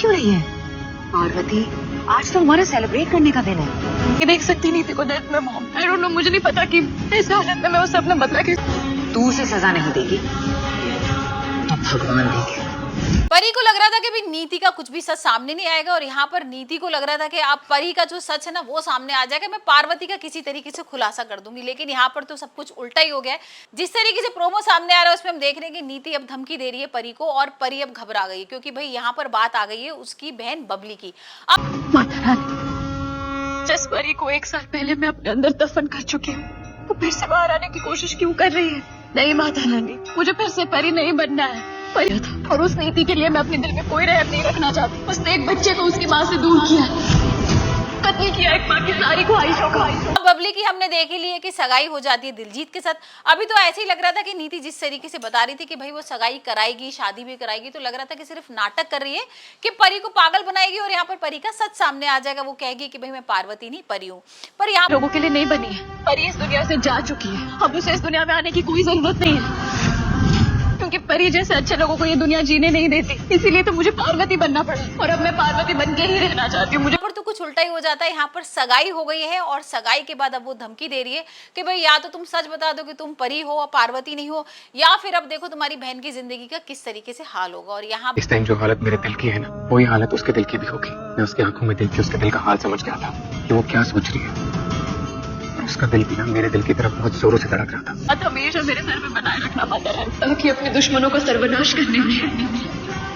क्यों रही है? पार्वती, आज तो हमारा सेलिब्रेट करने का दिन है। ये देख सकती नहीं थी को डेथ में मॉम। आई डोंट नो, मुझे नहीं पता कि इस हालत में मैं उसे अपने बदला के। तू उसे सजा नहीं देगी तो भगवान देंगे। परी को लग रहा था कि भी नीति का कुछ भी सच सामने नहीं आएगा और यहाँ पर नीति को लग रहा था कि अब परी का जो सच है ना वो सामने आ जाएगा, मैं पार्वती का किसी तरीके से खुलासा कर दूंगी। लेकिन यहाँ पर तो सब कुछ उल्टा ही हो गया है। जिस तरीके से प्रोमो सामने आ रहा है उसमें हम देख रहे हैं कि नीति अब धमकी दे रही है परी को और परी अब घबरा गई क्योंकि भाई यहाँ पर बात आ गई है उसकी बहन बबली की। अब माता रानी, जिस परी को 1 साल पहले मैं अपने अंदर दफन कर चुकी हूँ, वो फिर से बाहर आने की कोशिश क्यों कर रही है? नहीं माता रानी, मुझे फिर से परी नहीं बनना है। परी था और उस नीति के लिए मैं अपने दिल में कोई रहम नहीं रखना चाहती। उसने एक बच्चे को उसकी माँ से दूर किया, कत्ल किया एक माँ की सारी ख्वाहिशों का। बबली की हमने देख ही ली है कि सगाई हो जाती है दिलजीत के साथ। अभी तो ऐसे ही लग रहा था कि नीति जिस तरीके से बता रही थी कि भाई वो सगाई कराएगी, शादी भी कराएगी, तो लग रहा था कि सिर्फ नाटक कर रही है कि परी को पागल बनाएगी और यहाँ पर परी का सच सामने आ जाएगा। वो कहेगी कि भाई मैं पार्वती नहीं परी हूँ। पर यहाँ लोगों के लिए नहीं बनी है। परी इस दुनिया से जा चुकी है, अब उसे इस दुनिया में आने की कोई जरूरत नहीं है क्योंकि परी जैसे अच्छे लोगों को ये दुनिया जीने नहीं देती। इसीलिए तो मुझे पार्वती बनना पड़ा और अब मैं पार्वती बन के ही रहना चाहती हूँ। मुझे पर तो कुछ उल्टा ही हो जाता है। यहाँ पर सगाई हो गई है और सगाई के बाद अब वो धमकी दे रही है कि भाई या तो तुम सच बता दो कि तुम परी हो और पार्वती नहीं हो, या फिर अब देखो तुम्हारी बहन की जिंदगी का किस तरीके से हाल होगा। और यहाँ इस टाइम जो हालत मेरे दिल की है ना, वही हालत उसके दिल की भी होगी। मैं उसकी आंखों में देख के उसके दिल का हाल समझ गया था कि वो क्या सोच रही है। उसका दिल भी ना मेरे दिल की तरफ बहुत जोरों से धड़क रहा था। बात हमेशा मेरे सर में बनाए रखना माता रानी, ताकि अपने दुश्मनों का सर्वनाश करने में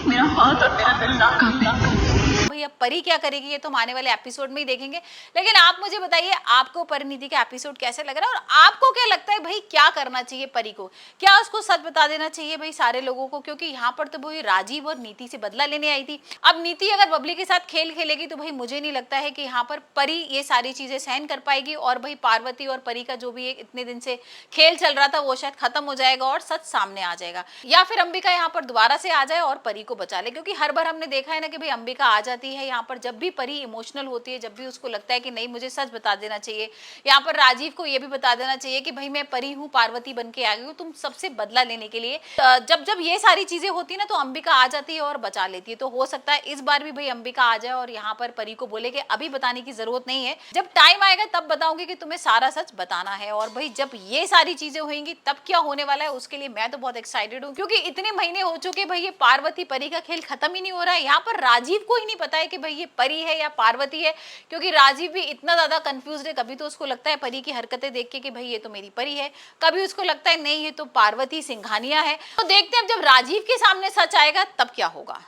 मेरा हाथ और मेरा दिल ना कांपे। भाई अब परी क्या करेगी ये तो हम आने वाले एपिसोड में ही देखेंगे। लेकिन आप मुझे बताइए आपको परिणीति का एपिसोड कैसे लग रहा है और आपको क्या लगता है भाई क्या करना चाहिए परी को? क्या उसको सच बता देना चाहिए भाई सारे लोगों को? क्योंकि यहाँ पर तो भाई राजीव और नीति से बदला लेने आई थी। अब नीति अगर बबली के साथ खेल खेलेगी तो भाई मुझे नहीं लगता है कि यहाँ पर परी ये सारी चीजें सहन कर पाएगी और भाई पार्वती और परी का जो भी इतने दिन से खेल चल रहा था वो शायद खत्म हो जाएगा और सच सामने आ जाएगा। या फिर अंबिका यहाँ पर दोबारा से आ जाए और परी को बचा ले, क्योंकि हर बार हमने देखा है ना कि भाई अंबिका आ जाती है यहाँ पर जब भी परी इमोशनल होती है, जब भी उसको लगता है कि नहीं मुझे सच बता देना चाहिए, यहाँ पर राजीव को ये भी बता देना चाहिए कि भाई मैं परी हूँ, पार्वती बन के आ गई हूँ तुम सबसे बदला लेने के लिए। जब जब ये सारी चीजें होती है ना तो अंबिका आ जाती है और बचा लेती है। तो हो सकता है इस बार भी भाई अंबिका आ जाए और यहाँ पर परी को बोले कि अभी बताने की जरूरत नहीं है, जब टाइम आएगा तब बताऊंगी कि तुम्हें सारा सच बताना है। और भाई जब ये सारी चीजें होंगी तब क्या होने वाला है उसके लिए मैं तो बहुत एक्साइटेड हूँ, क्योंकि इतने महीने हो चुके भाई ये पार्वती परी का खेल खत्म ही नहीं हो रहा है। यहाँ पर राजीव को ही नहीं पता है कि भाई ये परी है या पार्वती है, क्योंकि राजीव भी इतना ज्यादा कंफ्यूज है। कभी तो उसको लगता है परी की हरकतें देख के कि भाई ये तो मेरी परी है, कभी उसको लगता है नहीं ये तो पार्वती सिंघानिया है। तो देखते हैं जब राजीव के सामने सच आएगा तब क्या होगा।